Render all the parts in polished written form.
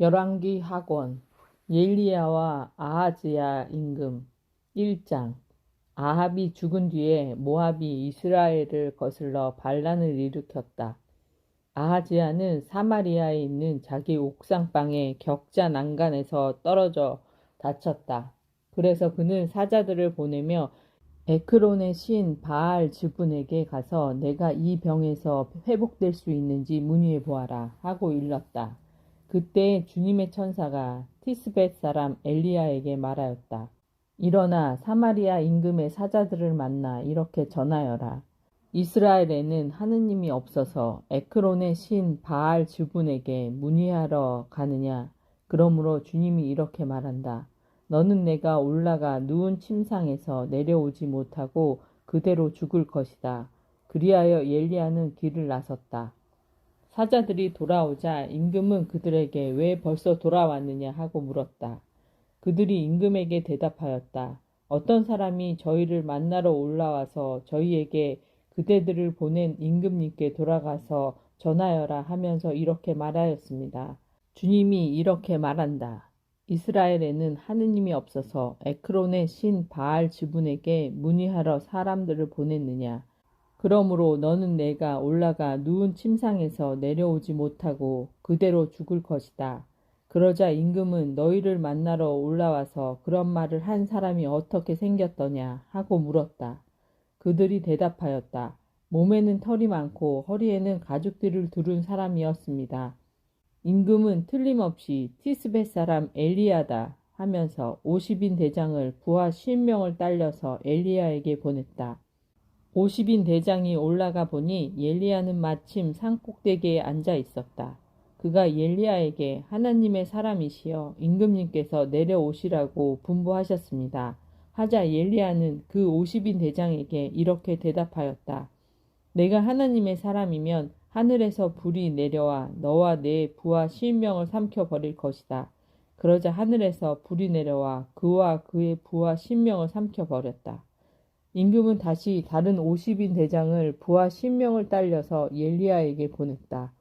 열왕기 하권 예일리야와 아하즈야 임금 1장. 아합이 죽은 뒤에 모압이 이스라엘을 거슬러 반란을 일으켰다. 아하즈야는 사마리아에 있는 자기 옥상방에 격자 난간에서 떨어져 다쳤다. 그래서 그는 사자들을 보내며 에크론의 신 바알 즈분에게 가서 내가 이 병에서 회복될 수 있는지 문의해 보아라 하고 일렀다. 그때 주님의 천사가 티스벳 사람 엘리야에게 말하였다. 일어나 사마리아 임금의 사자들을 만나 이렇게 전하여라. 이스라엘에는 하느님이 없어서 에크론의 신 바알 즈분에게 문의하러 가느냐. 그러므로 주님이 이렇게 말한다. 너는 내가 올라가 누운 침상에서 내려오지 못하고 그대로 죽을 것이다. 그리하여 엘리야는 길을 나섰다. 사자들이 돌아오자 임금은 그들에게 왜 벌써 돌아왔느냐 하고 물었다. 그들이 임금에게 대답하였다. 어떤 사람이 저희를 만나러 올라와서 저희에게 그대들을 보낸 임금님께 돌아가서 전하여라 하면서 이렇게 말하였습니다. 주님이 이렇게 말한다. 이스라엘에는 하느님이 없어서 에크론의 신 바알 즈분에게 문의하러 사람들을 보냈느냐. 그러므로 너는 내가 올라가 누운 침상에서 내려오지 못하고 그대로 죽을 것이다. 그러자 임금은 너희를 만나러 올라와서 그런 말을 한 사람이 어떻게 생겼더냐 하고 물었다. 그들이 대답하였다. 몸에는 털이 많고 허리에는 가죽띠를 두른 사람이었습니다. 임금은 틀림없이 티스벳 사람 엘리야다 하면서 50인 대장을 부하 50명을 딸려서 엘리야에게 보냈다. 50인 대장이 올라가 보니 엘리야는 마침 산꼭대기에 앉아 있었다. 그가 엘리야에게 하나님의 사람이시여 임금님께서 내려오시라고 분부하셨습니다. 하자 엘리야는 그 50인 대장에게 이렇게 대답하였다. 내가 하나님의 사람이면 하늘에서 불이 내려와 너와 내 부하 50명을 삼켜버릴 것이다. 그러자 하늘에서 불이 내려와 그와 그의 부하 10명을 삼켜버렸다. 임금은 다시 다른 50인 대장을 부하 10명을 딸려서 엘리야에게 보냈다.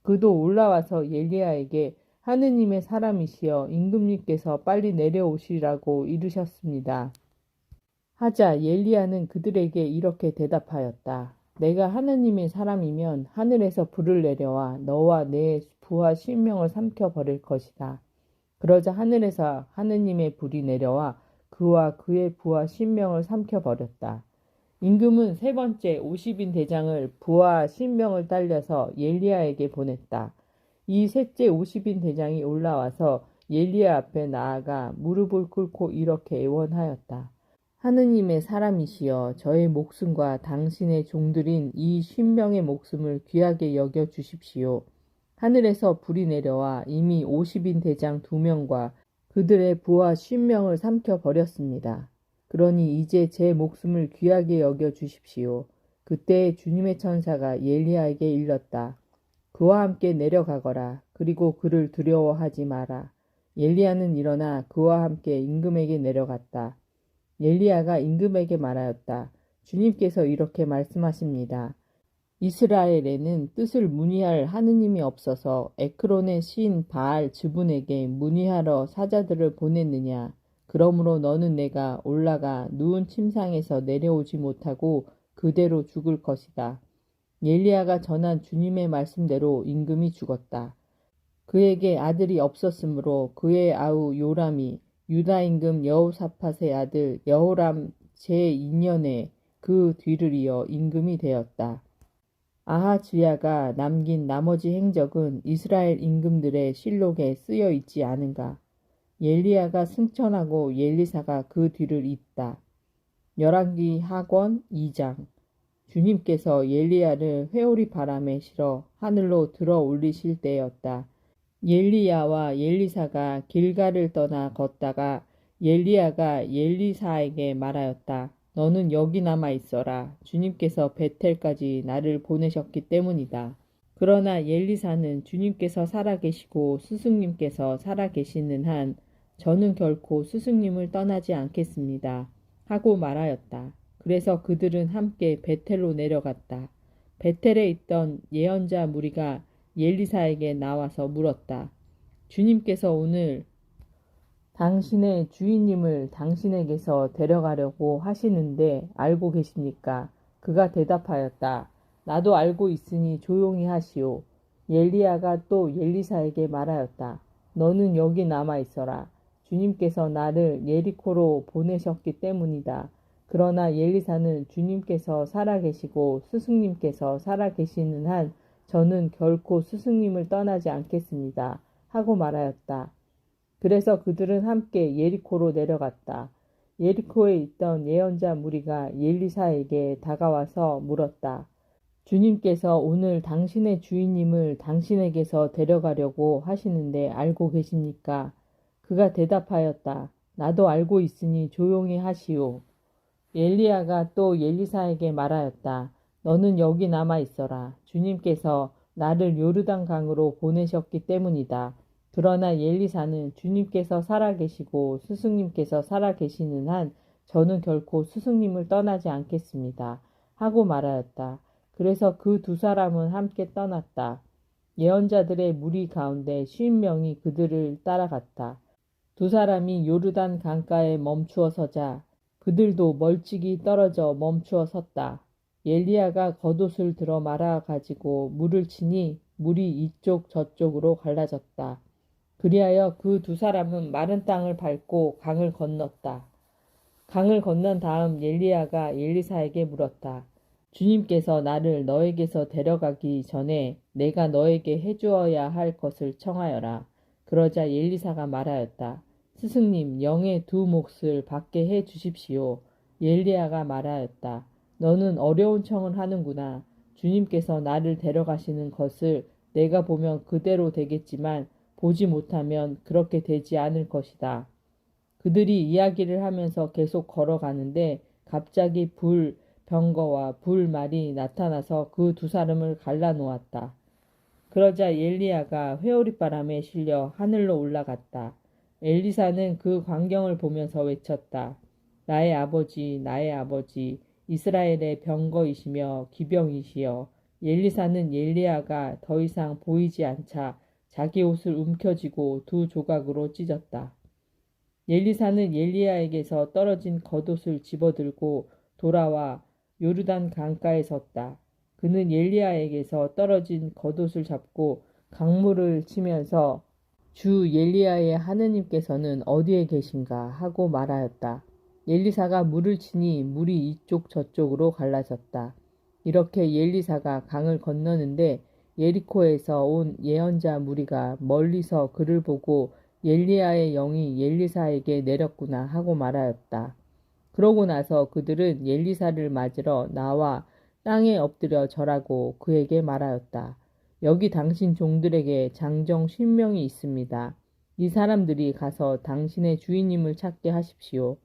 그도 올라와서 엘리야에게 하느님의 사람이시여 임금님께서 빨리 내려오시라고 이르셨습니다. 하자 엘리야는 그들에게 이렇게 대답하였다. 내가 하느님의 사람이면 하늘에서 불을 내려와 너와 내 부하 10명을 삼켜버릴 것이다. 그러자 하늘에서 하느님의 불이 내려와 그와 그의 부하 10명을 삼켜버렸다. 임금은 세 번째 50인 대장을 부하 10명을 딸려서 엘리야에게 보냈다. 이 셋째 50인 대장이 올라와서 엘리야 앞에 나아가 무릎을 꿇고 이렇게 애원하였다. 하느님의 사람이시여 저의 목숨과 당신의 종들인 이 50명의 목숨을 귀하게 여겨 주십시오. 하늘에서 불이 내려와 이미 50인 대장 2명과 그들의 부하 50명을 삼켜버렸습니다. 그러니 이제 제 목숨을 귀하게 여겨 주십시오. 그때 주님의 천사가 엘리야에게 일렀다. 그와 함께 내려가거라. 그리고 그를 두려워하지 마라. 엘리야는 일어나 그와 함께 임금에게 내려갔다. 엘리야가 임금에게 말하였다. 주님께서 이렇게 말씀하십니다. 이스라엘에는 뜻을 문의할 하느님이 없어서 에크론의 신 바알 즈분에게 문의하러 사자들을 보냈느냐. 그러므로 너는 내가 올라가 누운 침상에서 내려오지 못하고 그대로 죽을 것이다. 엘리야가 전한 주님의 말씀대로 임금이 죽었다. 그에게 아들이 없었으므로 그의 아우 요람이 유다 임금 여호사밧의 아들 여호람 제2년에 그 뒤를 이어 임금이 되었다. 아하즈야가 남긴 나머지 행적은 이스라엘 임금들의 실록에 쓰여 있지 않은가. 엘리야가 승천하고 엘리사가 그 뒤를 잇다. 열왕기 하권 2장. 주님께서 엘리야를 회오리 바람에 실어 하늘로 들어 올리실 때였다. 엘리야와 엘리사가 길갈을 떠나 걷다가 엘리야가 엘리사에게 말하였다. 너는 여기 남아 있어라. 주님께서 베텔까지 나를 보내셨기 때문이다. 그러나 엘리사는 주님께서 살아계시고 스승님께서 살아계시는 한 저는 결코 스승님을 떠나지 않겠습니다. 하고 말하였다. 그래서 그들은 함께 베텔로 내려갔다. 베텔에 있던 예언자 무리가 엘리사에게 나와서 물었다. 주님께서 오늘 당신의 주인님을 당신에게서 데려가려고 하시는데 알고 계십니까? 그가 대답하였다. 나도 알고 있으니 조용히 하시오. 엘리야가 또 엘리사에게 말하였다. 너는 여기 남아 있어라. 주님께서 나를 예리코로 보내셨기 때문이다. 그러나 엘리사는 주님께서 살아계시고 스승님께서 살아계시는 한 저는 결코 스승님을 떠나지 않겠습니다. 하고 말하였다. 그래서 그들은 함께 예리코로 내려갔다. 예리코에 있던 예언자 무리가 엘리사에게 다가와서 물었다. 주님께서 오늘 당신의 주인님을 당신에게서 데려가려고 하시는데 알고 계십니까? 그가 대답하였다. 나도 알고 있으니 조용히 하시오. 엘리야가 또 엘리사에게 말하였다. 너는 여기 남아 있어라. 주님께서 나를 요르단 강으로 보내셨기 때문이다. 그러나 엘리사는 주님께서 살아계시고 스승님께서 살아계시는 한 저는 결코 스승님을 떠나지 않겠습니다. 하고 말하였다. 그래서 그 두 사람은 함께 떠났다. 예언자들의 무리 가운데 50명이 그들을 따라갔다. 두 사람이 요르단 강가에 멈추어 서자 그들도 멀찍이 떨어져 멈추어 섰다. 엘리야가 겉옷을 들어 말아 가지고 물을 치니 물이 이쪽 저쪽으로 갈라졌다. 그리하여 그 두 사람은 마른 땅을 밟고 강을 건넜다. 강을 건넌 다음 엘리야가 엘리사에게 물었다. 주님께서 나를 너에게서 데려가기 전에 내가 너에게 해주어야 할 것을 청하여라. 그러자 엘리사가 말하였다. 스승님, 영의 두 몫을 받게 해 주십시오. 엘리야가 말하였다. 너는 어려운 청을 하는구나. 주님께서 나를 데려가시는 것을 내가 보면 그대로 되겠지만 보지 못하면 그렇게 되지 않을 것이다. 그들이 이야기를 하면서 계속 걸어가는데 갑자기 병거와 불말이 나타나서 그 두 사람을 갈라놓았다. 그러자 엘리야가 회오리바람에 실려 하늘로 올라갔다. 엘리사는 그 광경을 보면서 외쳤다. 나의 아버지, 나의 아버지, 이스라엘의 병거이시며 기병이시여. 엘리사는 엘리야가 더 이상 보이지 않자 자기 옷을 움켜쥐고 두 조각으로 찢었다. 엘리사는 엘리야에게서 떨어진 겉옷을 집어들고 돌아와 요르단 강가에 섰다. 그는 엘리야에게서 떨어진 겉옷을 잡고 강물을 치면서 주 엘리야의 하느님께서는 어디에 계신가 하고 말하였다. 엘리사가 물을 치니 물이 이쪽 저쪽으로 갈라졌다. 이렇게 엘리사가 강을 건너는데 예리코에서 온 예언자 무리가 멀리서 그를 보고 엘리야의 영이 엘리사에게 내렸구나 하고 말하였다. 그러고 나서 그들은 엘리사를 맞으러 나와 땅에 엎드려 절하고 그에게 말하였다. 여기 당신 종들에게 장정 50명이 있습니다. 이 사람들이 가서 당신의 주인님을 찾게 하십시오.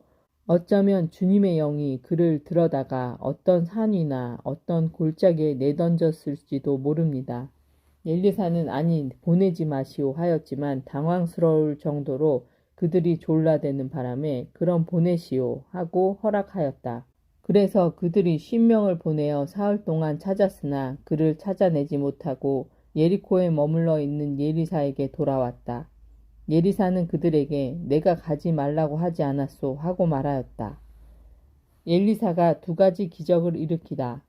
어쩌면 주님의 영이 그를 들어다가 어떤 산 위나 어떤 골짜기에 내던졌을지도 모릅니다. 엘리사는 아니 보내지 마시오 하였지만 당황스러울 정도로 그들이 졸라대는 바람에 그럼 보내시오 하고 허락하였다. 그래서 그들이 50명을 보내어 사흘 동안 찾았으나 그를 찾아내지 못하고 예리코에 머물러 있는 엘리사에게 돌아왔다. 엘리사는 그들에게 내가 가지 말라고 하지 않았소 하고 말하였다. 엘리사가 두 가지 기적을 일으키다.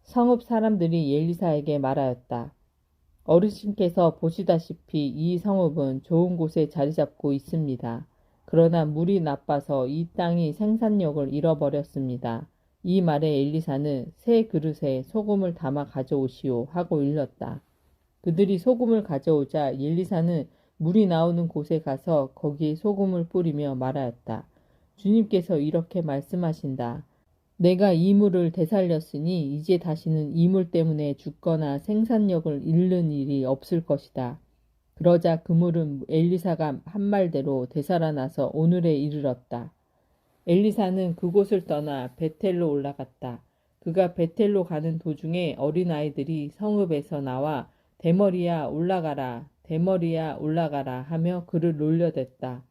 성읍 사람들이 엘리사에게 말하였다. 어르신께서 보시다시피 이 성읍은 좋은 곳에 자리 잡고 있습니다. 그러나 물이 나빠서 이 땅이 생산력을 잃어버렸습니다. 이 말에 엘리사는 새 그릇에 소금을 담아 가져오시오 하고 일렀다. 그들이 소금을 가져오자 엘리사는 물이 나오는 곳에 가서 거기에 소금을 뿌리며 말하였다. 주님께서 이렇게 말씀하신다. 내가 이 물을 되살렸으니 이제 다시는 이 물 때문에 죽거나 생산력을 잃는 일이 없을 것이다. 그러자 그 물은 엘리사가 한 말대로 되살아나서 오늘에 이르렀다. 엘리사는 그곳을 떠나 베텔로 올라갔다. 그가 베텔로 가는 도중에 어린아이들이 성읍에서 나와 대머리야 올라가라, 대머리야 올라가라 하며 그를 놀려댔다.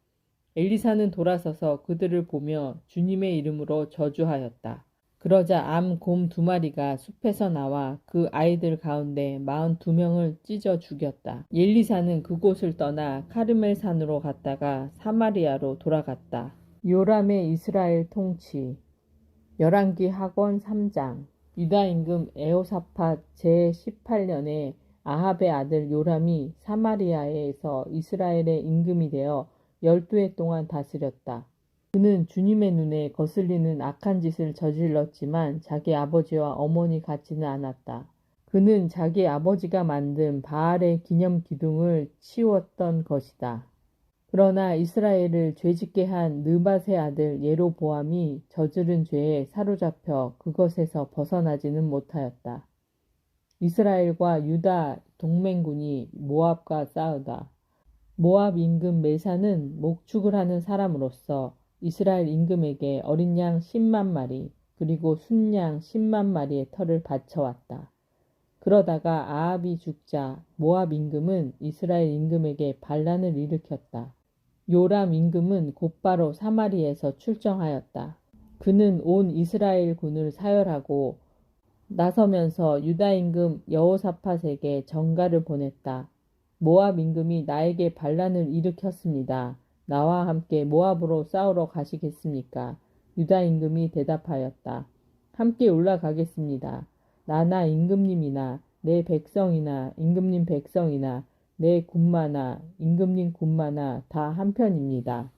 엘리사는 돌아서서 그들을 보며 주님의 이름으로 저주하였다. 그러자 암 곰 2마리가 숲에서 나와 그 아이들 가운데 42명을 찢어 죽였다. 엘리사는 그곳을 떠나 카르멜 산으로 갔다가 사마리아로 돌아갔다. 요람의 이스라엘 통치. 열왕기 하권 3장. 유다 임금 에호사팟 제18년에 아합의 아들 요람이 사마리아에서 이스라엘의 임금이 되어 12해 동안 다스렸다. 그는 주님의 눈에 거슬리는 악한 짓을 저질렀지만 자기 아버지와 어머니 같지는 않았다. 그는 자기 아버지가 만든 바알의 기념 기둥을 치웠던 것이다. 그러나 이스라엘을 죄짓게 한 느밧의 아들 예로보암이 저지른 죄에 사로잡혀 그것에서 벗어나지는 못하였다. 이스라엘과 유다 동맹군이 모압과 싸우다. 모압 임금 메사는 목축을 하는 사람으로서 이스라엘 임금에게 어린 양 10만 마리 그리고 순양 10만 마리의 털을 바쳐왔다. 그러다가 아합이 죽자 모압 임금은 이스라엘 임금에게 반란을 일으켰다. 요람 임금은 곧바로 사마리에서 출정하였다. 그는 온 이스라엘 군을 사열하고 나서면서 유다 임금 여호사밧에게 전가를 보냈다. 모압 임금이 나에게 반란을 일으켰습니다. 나와 함께 모압으로 싸우러 가시겠습니까? 유다 임금이 대답하였다. 함께 올라가겠습니다. 나나 임금님이나 내 백성이나 임금님 백성이나 내 군마나 임금님 군마나 다 한편입니다.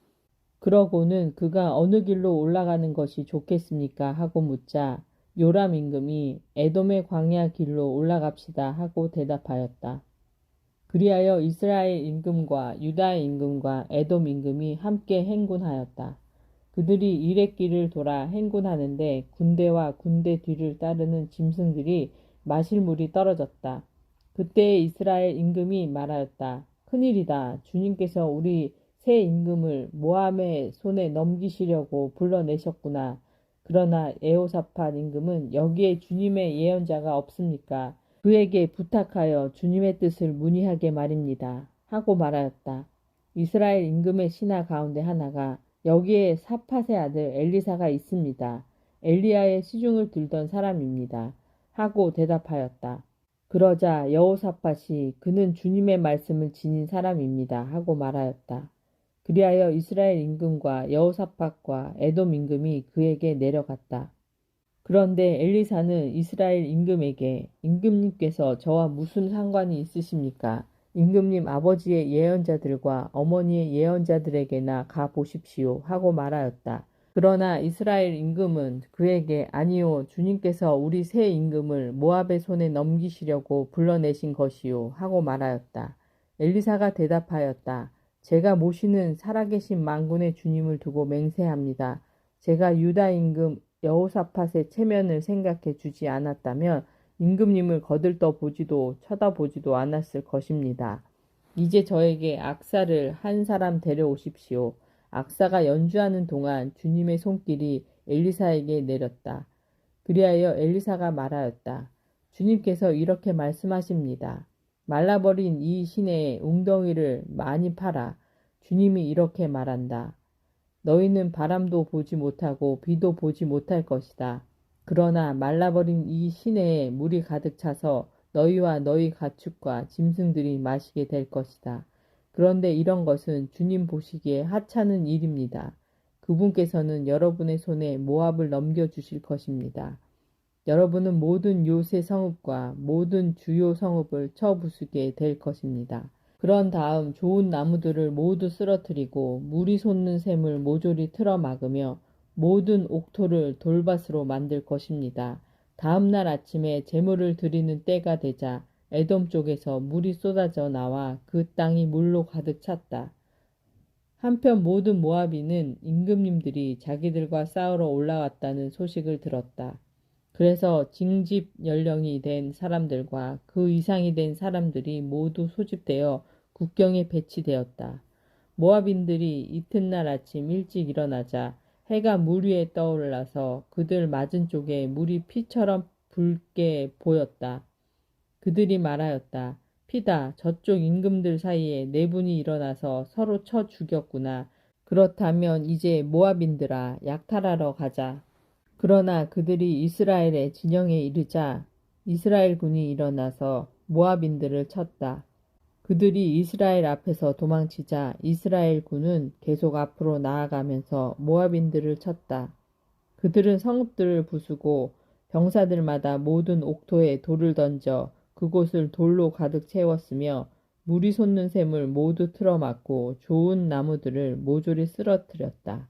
그러고는 그가 어느 길로 올라가는 것이 좋겠습니까? 하고 묻자 요람 임금이 에돔의 광야 길로 올라갑시다 하고 대답하였다. 그리하여 이스라엘 임금과 유다의 임금과 에돔 임금이 함께 행군하였다. 그들이 이랫길을 돌아 행군하는데 군대와 군대 뒤를 따르는 짐승들이 마실 물이 떨어졌다. 그때 이스라엘 임금이 말하였다. 큰일이다. 주님께서 우리 새 임금을 모압의 손에 넘기시려고 불러내셨구나. 그러나 여호사밧 임금은 여기에 주님의 예언자가 없습니까? 그에게 부탁하여 주님의 뜻을 문의하게 말입니다. 하고 말하였다. 이스라엘 임금의 신하 가운데 하나가 여기에 사팟의 아들 엘리사가 있습니다. 엘리야의 시중을 들던 사람입니다. 하고 대답하였다. 그러자 여호사밧이 그는 주님의 말씀을 지닌 사람입니다. 하고 말하였다. 그리하여 이스라엘 임금과 여호사밧과 에돔 임금이 그에게 내려갔다. 그런데 엘리사는 이스라엘 임금에게 임금님께서 저와 무슨 상관이 있으십니까? 임금님 아버지의 예언자들과 어머니의 예언자들에게나 가보십시오 하고 말하였다. 그러나 이스라엘 임금은 그에게 아니요 주님께서 우리 새 임금을 모압의 손에 넘기시려고 불러내신 것이요 하고 말하였다. 엘리사가 대답하였다. 제가 모시는 살아계신 만군의 주님을 두고 맹세합니다. 제가 유다 임금 여호사밧의 체면을 생각해 주지 않았다면 임금님을 거들떠 보지도 쳐다보지도 않았을 것입니다. 이제 저에게 악사를 한 사람 데려오십시오. 악사가 연주하는 동안 주님의 손길이 엘리사에게 내렸다. 그리하여 엘리사가 말하였다. 주님께서 이렇게 말씀하십니다. 말라버린 이 시내에 웅덩이를 많이 파라. 주님이 이렇게 말한다. 너희는 바람도 보지 못하고 비도 보지 못할 것이다. 그러나 말라버린 이 시내에 물이 가득 차서 너희와 너희 가축과 짐승들이 마시게 될 것이다. 그런데 이런 것은 주님 보시기에 하찮은 일입니다. 그분께서는 여러분의 손에 모압을 넘겨주실 것입니다. 여러분은 모든 요새 성읍과 모든 주요 성읍을 쳐부수게 될 것입니다. 그런 다음 좋은 나무들을 모두 쓰러뜨리고 물이 솟는 샘을 모조리 틀어 막으며 모든 옥토를 돌밭으로 만들 것입니다. 다음 날 아침에 제물을 드리는 때가 되자 에돔 쪽에서 물이 쏟아져 나와 그 땅이 물로 가득 찼다. 한편 모든 모압인은 임금님들이 자기들과 싸우러 올라왔다는 소식을 들었다. 그래서 징집 연령이 된 사람들과 그 이상이 된 사람들이 모두 소집되어 국경에 배치되었다. 모압인들이 이튿날 아침 일찍 일어나자 해가 물 위에 떠올라서 그들 맞은 쪽에 물이 피처럼 붉게 보였다. 그들이 말하였다. 피다. 저쪽 임금들 사이에 네 분이 일어나서 서로 쳐 죽였구나. 그렇다면 이제 모압인들아 약탈하러 가자. 그러나 그들이 이스라엘의 진영에 이르자 이스라엘 군이 일어나서 모압인들을 쳤다. 그들이 이스라엘 앞에서 도망치자 이스라엘 군은 계속 앞으로 나아가면서 모압인들을 쳤다. 그들은 성읍들을 부수고 병사들마다 모든 옥토에 돌을 던져 그곳을 돌로 가득 채웠으며 물이 솟는 샘을 모두 틀어막고 좋은 나무들을 모조리 쓰러뜨렸다.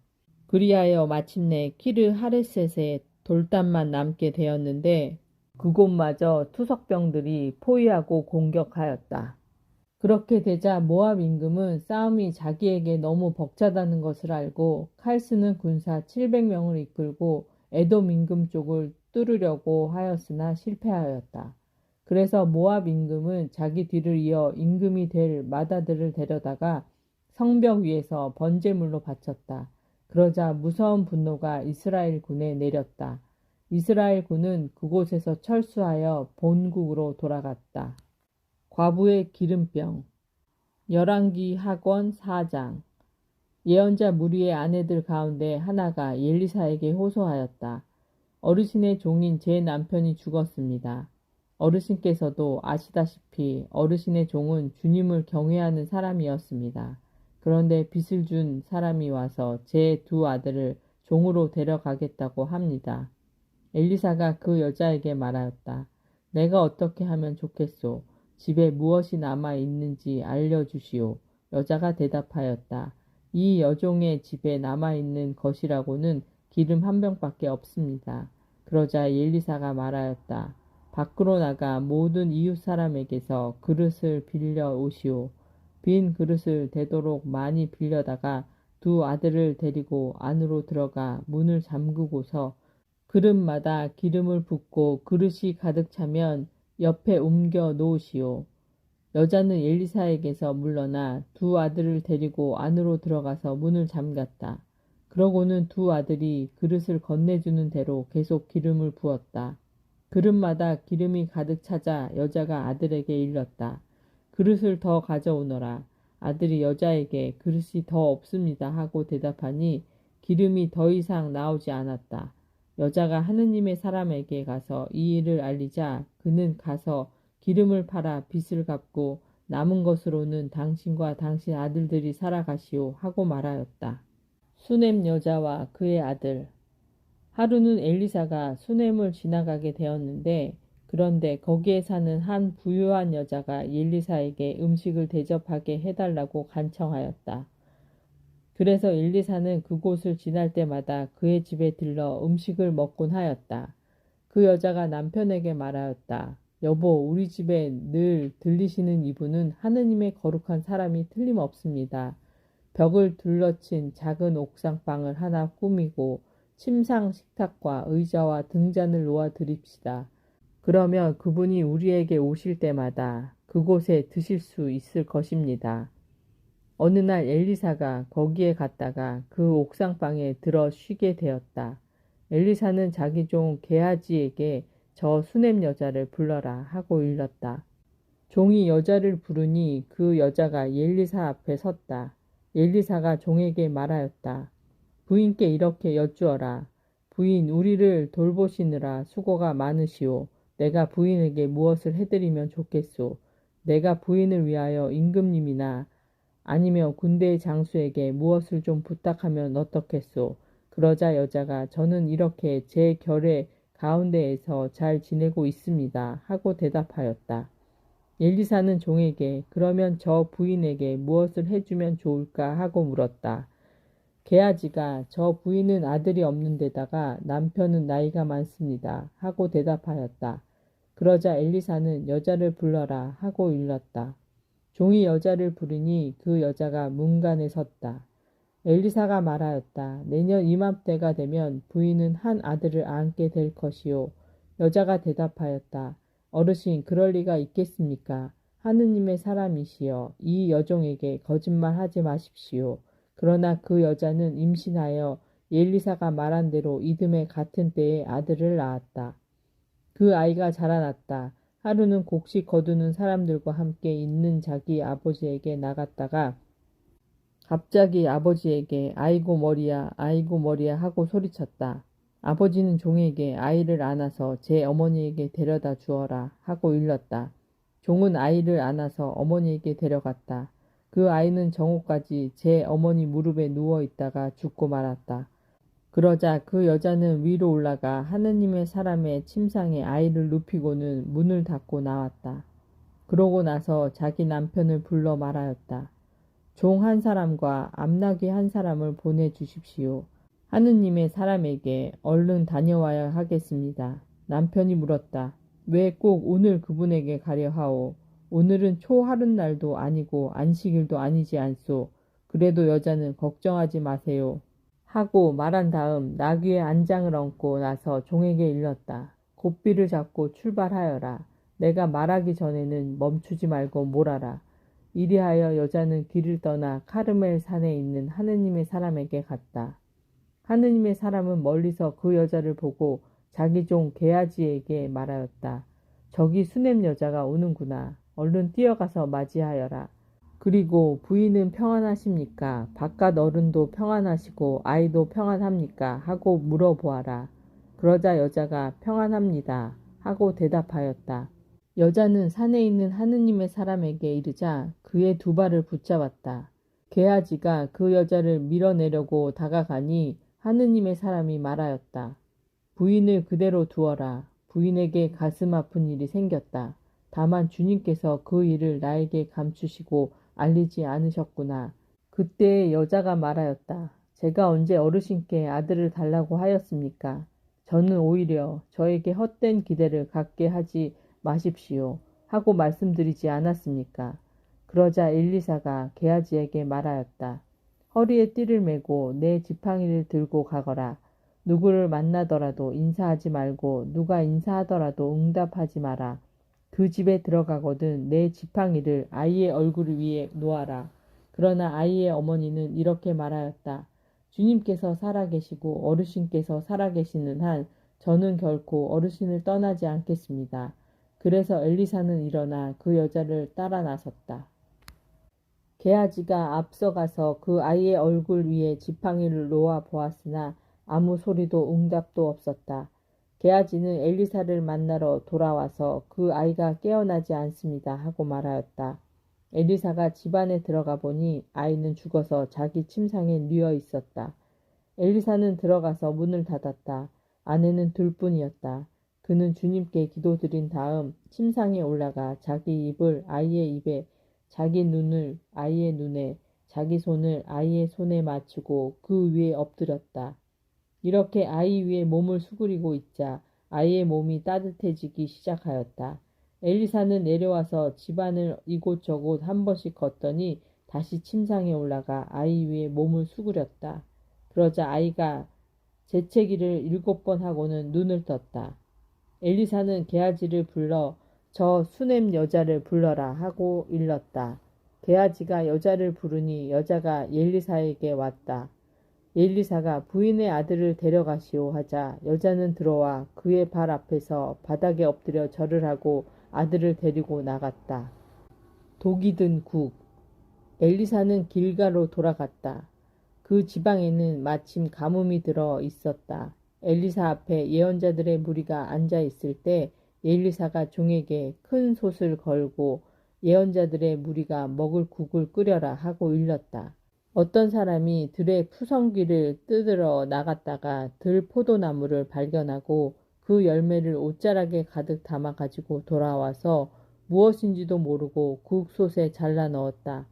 그리하여 마침내 키르 하레셋에 돌담만 남게 되었는데 그곳마저 투석병들이 포위하고 공격하였다. 그렇게 되자 모압 임금은 싸움이 자기에게 너무 벅차다는 것을 알고 칼 쓰는 군사 700명을 이끌고 에돔 임금 쪽을 뚫으려고 하였으나 실패하였다. 그래서 모압 임금은 자기 뒤를 이어 임금이 될 마다들을 데려다가 성벽 위에서 번제물로 바쳤다. 그러자 무서운 분노가 이스라엘 군에 내렸다. 이스라엘 군은 그곳에서 철수하여 본국으로 돌아갔다. 과부의 기름병. 열왕기 하권 4장. 예언자 무리의 아내들 가운데 하나가 엘리사에게 호소하였다. 어르신의 종인 제 남편이 죽었습니다. 어르신께서도 아시다시피 어르신의 종은 주님을 경외하는 사람이었습니다. 그런데 빚을 준 사람이 와서 제 두 아들을 종으로 데려가겠다고 합니다. 엘리사가 그 여자에게 말하였다. 내가 어떻게 하면 좋겠소? 집에 무엇이 남아 있는지 알려주시오. 여자가 대답하였다. 이 여종의 집에 남아 있는 것이라고는 기름 한 병밖에 없습니다. 그러자 엘리사가 말하였다. 밖으로 나가 모든 이웃 사람에게서 그릇을 빌려 오시오. 빈 그릇을 되도록 많이 빌려다가 두 아들을 데리고 안으로 들어가 문을 잠그고서 그릇마다 기름을 붓고 그릇이 가득 차면 옆에 옮겨 놓으시오. 여자는 엘리사에게서 물러나 두 아들을 데리고 안으로 들어가서 문을 잠갔다. 그러고는 두 아들이 그릇을 건네주는 대로 계속 기름을 부었다. 그릇마다 기름이 가득 차자 여자가 아들에게 일렀다. 그릇을 더 가져오너라. 아들이 여자에게 그릇이 더 없습니다 하고 대답하니 기름이 더 이상 나오지 않았다. 여자가 하느님의 사람에게 가서 이 일을 알리자 그는 가서 기름을 팔아 빚을 갚고 남은 것으로는 당신과 당신 아들들이 살아가시오 하고 말하였다. 수넴 여자와 그의 아들. 하루는 엘리사가 수넴을 지나가게 되었는데 그런데 거기에 사는 한 부유한 여자가 엘리사에게 음식을 대접하게 해달라고 간청하였다. 그래서 엘리사는 그곳을 지날 때마다 그의 집에 들러 음식을 먹곤 하였다. 그 여자가 남편에게 말하였다. 여보, 우리 집에 늘 들리시는 이분은 하느님의 거룩한 사람이 틀림없습니다. 벽을 둘러친 작은 옥상방을 하나 꾸미고 침상 식탁과 의자와 등잔을 놓아 드립시다. 그러면 그분이 우리에게 오실 때마다 그곳에 드실 수 있을 것입니다. 어느 날 엘리사가 거기에 갔다가 그 옥상방에 들어 쉬게 되었다. 엘리사는 자기 종 게하지에게 저 수넴 여자를 불러라 하고 일렀다. 종이 여자를 부르니 그 여자가 엘리사 앞에 섰다. 엘리사가 종에게 말하였다. 부인께 이렇게 여쭈어라. 부인, 우리를 돌보시느라 수고가 많으시오. 내가 부인에게 무엇을 해드리면 좋겠소. 내가 부인을 위하여 임금님이나 아니면 군대의 장수에게 무엇을 좀 부탁하면 어떻겠소. 그러자 여자가 저는 이렇게 제 결의 가운데에서 잘 지내고 있습니다 하고 대답하였다. 엘리사는 종에게 그러면 저 부인에게 무엇을 해주면 좋을까 하고 물었다. 게하지가 저 부인은 아들이 없는 데다가 남편은 나이가 많습니다 하고 대답하였다. 그러자 엘리사는 여자를 불러라 하고 일렀다. 종이 여자를 부르니 그 여자가 문간에 섰다. 엘리사가 말하였다. 내년 이맘때가 되면 부인은 한 아들을 안게 될 것이요. 여자가 대답하였다. 어르신, 그럴 리가 있겠습니까? 하느님의 사람이시여 이 여종에게 거짓말하지 마십시오. 그러나 그 여자는 임신하여 엘리사가 말한 대로 이듬해 같은 때에 아들을 낳았다. 그 아이가 자라났다. 하루는 곡식 거두는 사람들과 함께 있는 자기 아버지에게 나갔다가 갑자기 아버지에게 아이고 머리야 아이고 머리야 하고 소리쳤다. 아버지는 종에게 아이를 안아서 제 어머니에게 데려다 주어라 하고 일렀다. 종은 아이를 안아서 어머니에게 데려갔다. 그 아이는 정오까지 제 어머니 무릎에 누워 있다가 죽고 말았다. 그러자 그 여자는 위로 올라가 하느님의 사람의 침상에 아이를 눕히고는 문을 닫고 나왔다. 그러고 나서 자기 남편을 불러 말하였다. 종 한 사람과 암나귀 한 사람을 보내주십시오. 하느님의 사람에게 얼른 다녀와야 하겠습니다. 남편이 물었다. 왜 꼭 오늘 그분에게 가려 하오? 오늘은 초하룻날도 아니고 안식일도 아니지 않소. 그래도 여자는 걱정하지 마세요. 하고 말한 다음 나귀의 안장을 얹고 나서 종에게 일렀다. 고삐를 잡고 출발하여라. 내가 말하기 전에는 멈추지 말고 몰아라. 이리하여 여자는 길을 떠나 카르멜 산에 있는 하느님의 사람에게 갔다. 하느님의 사람은 멀리서 그 여자를 보고 자기 종 게하지에게 말하였다. 저기 수냄 여자가 오는구나. 얼른 뛰어가서 맞이하여라. 그리고 부인은 평안하십니까? 바깥 어른도 평안하시고 아이도 평안합니까? 하고 물어보아라. 그러자 여자가 평안합니다. 하고 대답하였다. 여자는 산에 있는 하느님의 사람에게 이르자 그의 두 발을 붙잡았다. 게하지가 그 여자를 밀어내려고 다가가니 하느님의 사람이 말하였다. 부인을 그대로 두어라. 부인에게 가슴 아픈 일이 생겼다. 다만 주님께서 그 일을 나에게 감추시고 알리지 않으셨구나. 그때 여자가 말하였다. 제가 언제 어르신께 아들을 달라고 하였습니까? 저는 오히려 저에게 헛된 기대를 갖게 하지 마십시오. 하고 말씀드리지 않았습니까? 그러자 엘리사가 게하지에게 말하였다. 허리에 띠를 메고 내 지팡이를 들고 가거라. 누구를 만나더라도 인사하지 말고 누가 인사하더라도 응답하지 마라. 그 집에 들어가거든 내 지팡이를 아이의 얼굴 위에 놓아라. 그러나 아이의 어머니는 이렇게 말하였다. 주님께서 살아계시고 어르신께서 살아계시는 한 저는 결코 어르신을 떠나지 않겠습니다. 그래서 엘리사는 일어나 그 여자를 따라 나섰다. 게하지가 앞서가서 그 아이의 얼굴 위에 지팡이를 놓아 보았으나 아무 소리도 응답도 없었다. 게하지는 엘리사를 만나러 돌아와서 그 아이가 깨어나지 않습니다 하고 말하였다. 엘리사가 집 안에 들어가 보니 아이는 죽어서 자기 침상에 뉘어 있었다. 엘리사는 들어가서 문을 닫았다. 아내는 둘뿐이었다. 그는 주님께 기도드린 다음 침상에 올라가 자기 입을 아이의 입에, 자기 눈을 아이의 눈에, 자기 손을 아이의 손에 맞추고 그 위에 엎드렸다. 이렇게 아이 위에 몸을 수그리고 있자 아이의 몸이 따뜻해지기 시작하였다. 엘리사는 내려와서 집안을 이곳저곳 한 번씩 걷더니 다시 침상에 올라가 아이 위에 몸을 수그렸다. 그러자 아이가 재채기를 7번 하고는 눈을 떴다. 엘리사는 게하지를 불러 저 수냄 여자를 불러라 하고 일렀다. 게하지가 여자를 부르니 여자가 엘리사에게 왔다. 엘리사가 부인의 아들을 데려가시오 하자 여자는 들어와 그의 발 앞에서 바닥에 엎드려 절을 하고 아들을 데리고 나갔다. 독이 든 국. 엘리사는 길가로 돌아갔다. 그 지방에는 마침 가뭄이 들어 있었다. 엘리사 앞에 예언자들의 무리가 앉아 있을 때 엘리사가 종에게 큰 솥을 걸고 예언자들의 무리가 먹을 국을 끓여라 하고 일렀다. 어떤 사람이 들의 푸성귀를 뜯으러 나갔다가 들 포도나무를 발견하고 그 열매를 옷자락에 가득 담아 가지고 돌아와서 무엇인지도 모르고 국솥에 잘라 넣었다.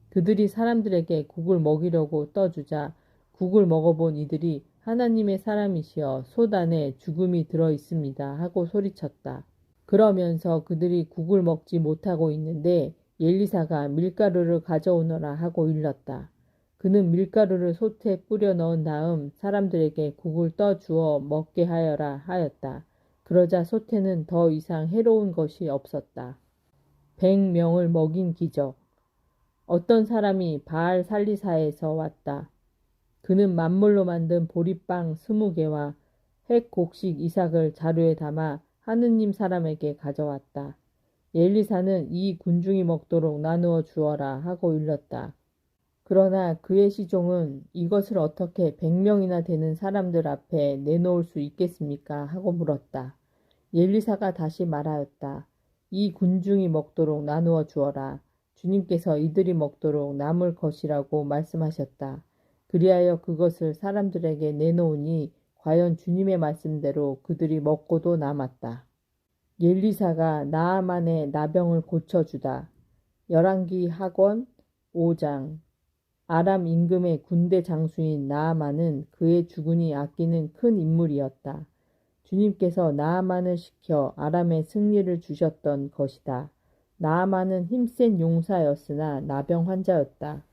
그들이 사람들에게 국을 먹이려고 떠주자 국을 먹어본 이들이 하나님의 사람이시여 솥 안에 죽음이 들어 있습니다 하고 소리쳤다. 그러면서 그들이 국을 먹지 못하고 있는데 엘리사가 밀가루를 가져오너라 하고 일렀다. 그는 밀가루를 솥에 뿌려 넣은 다음 사람들에게 국을 떠주어 먹게 하여라 하였다. 그러자 솥에는 더 이상 해로운 것이 없었다. 100명을 먹인 기적. 어떤 사람이 바알 살리사에서 왔다. 그는 만물로 만든 보리빵 20개와 핵 곡식 이삭을 자루에 담아 하느님 사람에게 가져왔다. 엘리사는 이 군중이 먹도록 나누어 주어라 하고 일렀다. 그러나 그의 시종은 이것을 어떻게 100명이나 되는 사람들 앞에 내놓을 수 있겠습니까? 하고 물었다. 엘리사가 다시 말하였다. 이 군중이 먹도록 나누어 주어라. 주님께서 이들이 먹도록 남을 것이라고 말씀하셨다. 그리하여 그것을 사람들에게 내놓으니 과연 주님의 말씀대로 그들이 먹고도 남았다. 엘리사가 나아만의 나병을 고쳐주다. 열왕기 하권 5장. 아람 임금의 군대 장수인 나아만은 그의 주군이 아끼는 큰 인물이었다. 주님께서 나아만을 시켜 아람에 승리를 주셨던 것이다. 나아만은 힘센 용사였으나 나병 환자였다.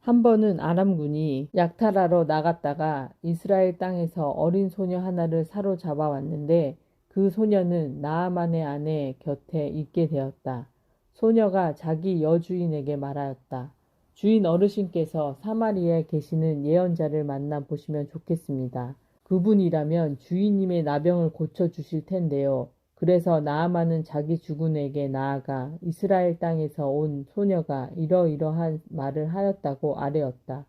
한 번은 아람군이 약탈하러 나갔다가 이스라엘 땅에서 어린 소녀 하나를 사로잡아 왔는데 그 소녀는 나아만의 아내 곁에 있게 되었다. 소녀가 자기 여주인에게 말하였다. 주인 어르신께서 사마리아에 계시는 예언자를 만나 보시면 좋겠습니다. 그분이라면 주인님의 나병을 고쳐주실 텐데요. 그래서 나아만은 자기 주군에게 나아가 이스라엘 땅에서 온 소녀가 이러이러한 말을 하였다고 아뢰었다.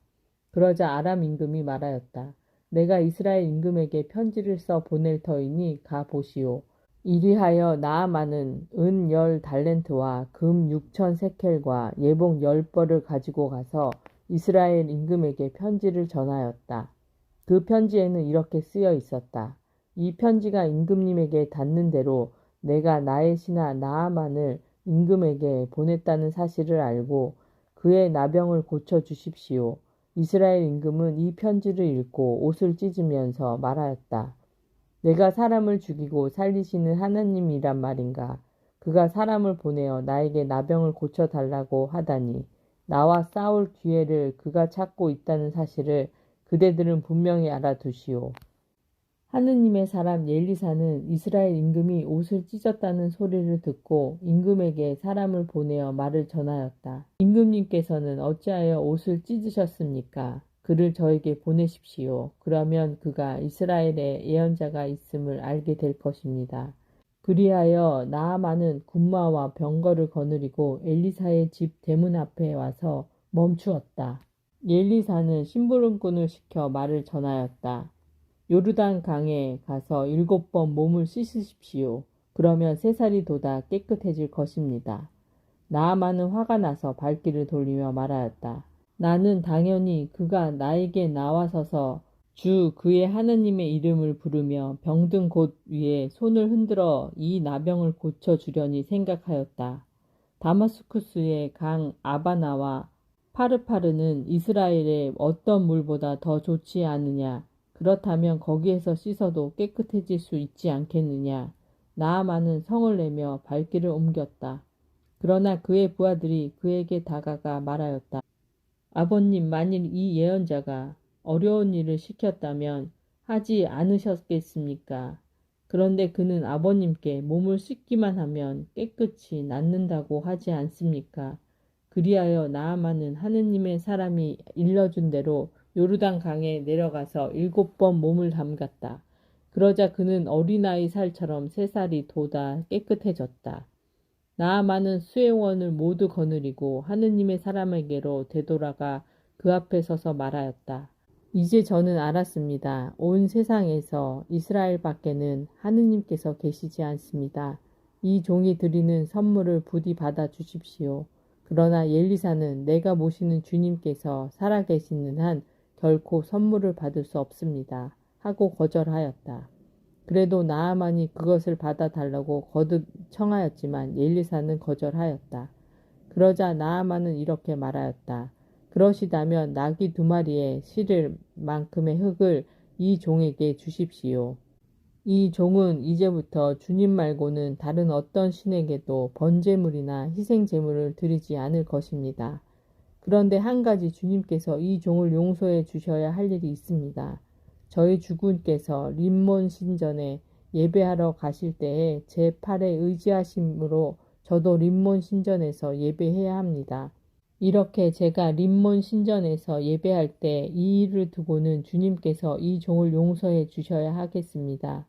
그러자 아람 임금이 말하였다. 내가 이스라엘 임금에게 편지를 써 보낼 터이니 가 보시오. 이리하여 나아만은 은 10달란트와 금 6천 세켈과 예복 10벌을 가지고 가서 이스라엘 임금에게 편지를 전하였다. 그 편지에는 이렇게 쓰여 있었다. 이 편지가 임금님에게 닿는 대로 내가 나의 신하 나아만을 임금에게 보냈다는 사실을 알고 그의 나병을 고쳐주십시오. 이스라엘 임금은 이 편지를 읽고 옷을 찢으면서 말하였다. 내가 사람을 죽이고 살리시는 하나님이란 말인가? 그가 사람을 보내어 나에게 나병을 고쳐달라고 하다니 나와 싸울 기회를 그가 찾고 있다는 사실을 그대들은 분명히 알아두시오. 하느님의 사람 엘리사는 이스라엘 임금이 옷을 찢었다는 소리를 듣고 임금에게 사람을 보내어 말을 전하였다. 임금님께서는 어찌하여 옷을 찢으셨습니까? 그를 저에게 보내십시오. 그러면 그가 이스라엘에 예언자가 있음을 알게 될 것입니다. 그리하여 나아만은 군마와 병거를 거느리고 엘리사의 집 대문 앞에 와서 멈추었다. 엘리사는 심부름꾼을 시켜 말을 전하였다. 요르단 강에 가서 7번 몸을 씻으십시오. 그러면 새살이 돋아 깨끗해질 것입니다. 나아만은 화가 나서 발길을 돌리며 말하였다. 나는 당연히 그가 나에게 나와서서 주 그의 하느님의 이름을 부르며 병든 곳 위에 손을 흔들어 이 나병을 고쳐주려니 생각하였다. 다마스쿠스의 강 아바나와 파르파르는 이스라엘의 어떤 물보다 더 좋지 않으냐? 그렇다면 거기에서 씻어도 깨끗해질 수 있지 않겠느냐? 나아만은 성을 내며 발길을 옮겼다. 그러나 그의 부하들이 그에게 다가가 말하였다. 아버님, 만일 이 예언자가 어려운 일을 시켰다면 하지 않으셨겠습니까? 그런데 그는 아버님께 몸을 씻기만 하면 깨끗이 낫는다고 하지 않습니까? 그리하여 나아만은 하느님의 사람이 일러준 대로 요르단 강에 내려가서 7번 몸을 담갔다. 그러자 그는 어린아이 살처럼 새살이 돋아 깨끗해졌다. 나아만은 수행원을 모두 거느리고 하느님의 사람에게로 되돌아가 그 앞에 서서 말하였다. 이제 저는 알았습니다. 온 세상에서 이스라엘 밖에는 하느님께서 계시지 않습니다. 이 종이 드리는 선물을 부디 받아 주십시오. 그러나 엘리사는 내가 모시는 주님께서 살아계시는 한 결코 선물을 받을 수 없습니다. 하고 거절하였다. 그래도 나아만이 그것을 받아달라고 거듭 청하였지만 엘리사는 거절하였다. 그러자 나아만은 이렇게 말하였다. 그러시다면 나귀 2마리에 실을 만큼의 흙을 이 종에게 주십시오. 이 종은 이제부터 주님 말고는 다른 어떤 신에게도 번제물이나 희생제물을 드리지 않을 것입니다. 그런데 한 가지 주님께서 이 종을 용서해 주셔야 할 일이 있습니다. 저희 주군께서 림몬 신전에 예배하러 가실 때에 제 팔에 의지하심으로 저도 림몬 신전에서 예배해야 합니다. 이렇게 제가 림몬 신전에서 예배할 때 이 일을 두고는 주님께서 이 종을 용서해 주셔야 하겠습니다.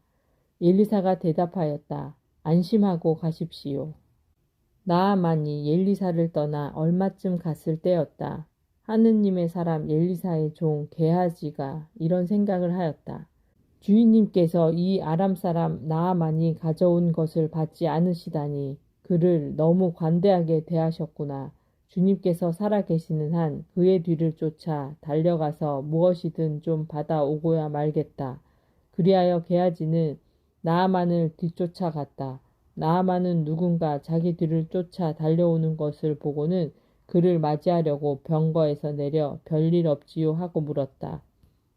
엘리사가 대답하였다. 안심하고 가십시오. 나아만이 엘리사를 떠나 얼마쯤 갔을 때였다. 하느님의 사람 엘리사의 종 게하지가 이런 생각을 하였다. 주인님께서 이 아람 사람 나아만이 가져온 것을 받지 않으시다니 그를 너무 관대하게 대하셨구나. 주님께서 살아계시는 한 그의 뒤를 쫓아 달려가서 무엇이든 좀 받아오고야 말겠다. 그리하여 게하지는 나아만을 뒤쫓아갔다. 나아만은 누군가 자기 뒤를 쫓아 달려오는 것을 보고는 그를 맞이하려고 병거에서 내려 별일 없지요 하고 물었다.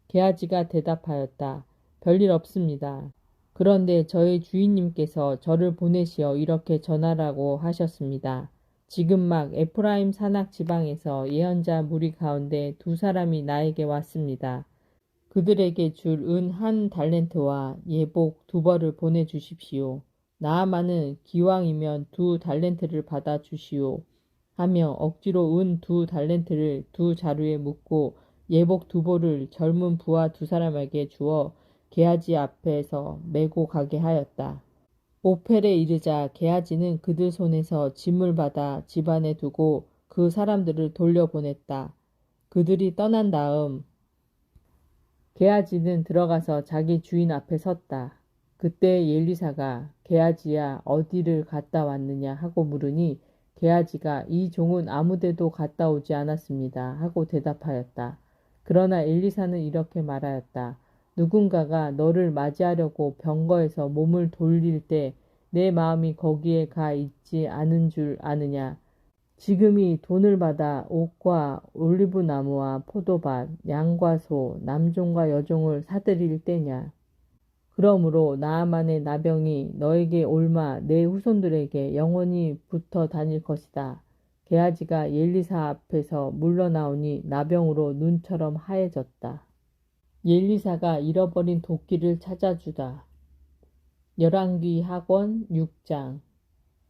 게하지가 대답하였다. 별일 없습니다. 그런데 저희 주인님께서 저를 보내시어 이렇게 전하라고 하셨습니다. 지금 막 에프라임 산악 지방에서 예언자 무리 가운데 두 사람이 나에게 왔습니다. 그들에게 줄 은 1달란트와 예복 2벌을 보내주십시오. 나아만은 기왕이면 2달란트를 받아 주시오. 하며 억지로 은 2달란트를 2자루에 묶고 예복 2벌을 젊은 부하 2사람에게 주어 게하지 앞에서 메고 가게 하였다. 오펠에 이르자 게하지는 그들 손에서 짐을 받아 집안에 두고 그 사람들을 돌려보냈다. 그들이 떠난 다음 게하지는 들어가서 자기 주인 앞에 섰다. 그때 엘리사가 게하지야 어디를 갔다 왔느냐 하고 물으니 게하지가 이 종은 아무데도 갔다 오지 않았습니다 하고 대답하였다. 그러나 엘리사는 이렇게 말하였다. 누군가가 너를 맞이하려고 병거에서 몸을 돌릴 때 내 마음이 거기에 가 있지 않은 줄 아느냐. 지금이 돈을 받아 옷과 올리브나무와 포도밭, 양과 소, 남종과 여종을 사들일 때냐. 그러므로 나아만의 나병이 너에게 옮아 내 후손들에게 영원히 붙어 다닐 것이다. 게하지가 엘리사 앞에서 물러나오니 나병으로 눈처럼 하얘졌다. 엘리사가 잃어버린 도끼를 찾아주다. 열왕기 하권 6장.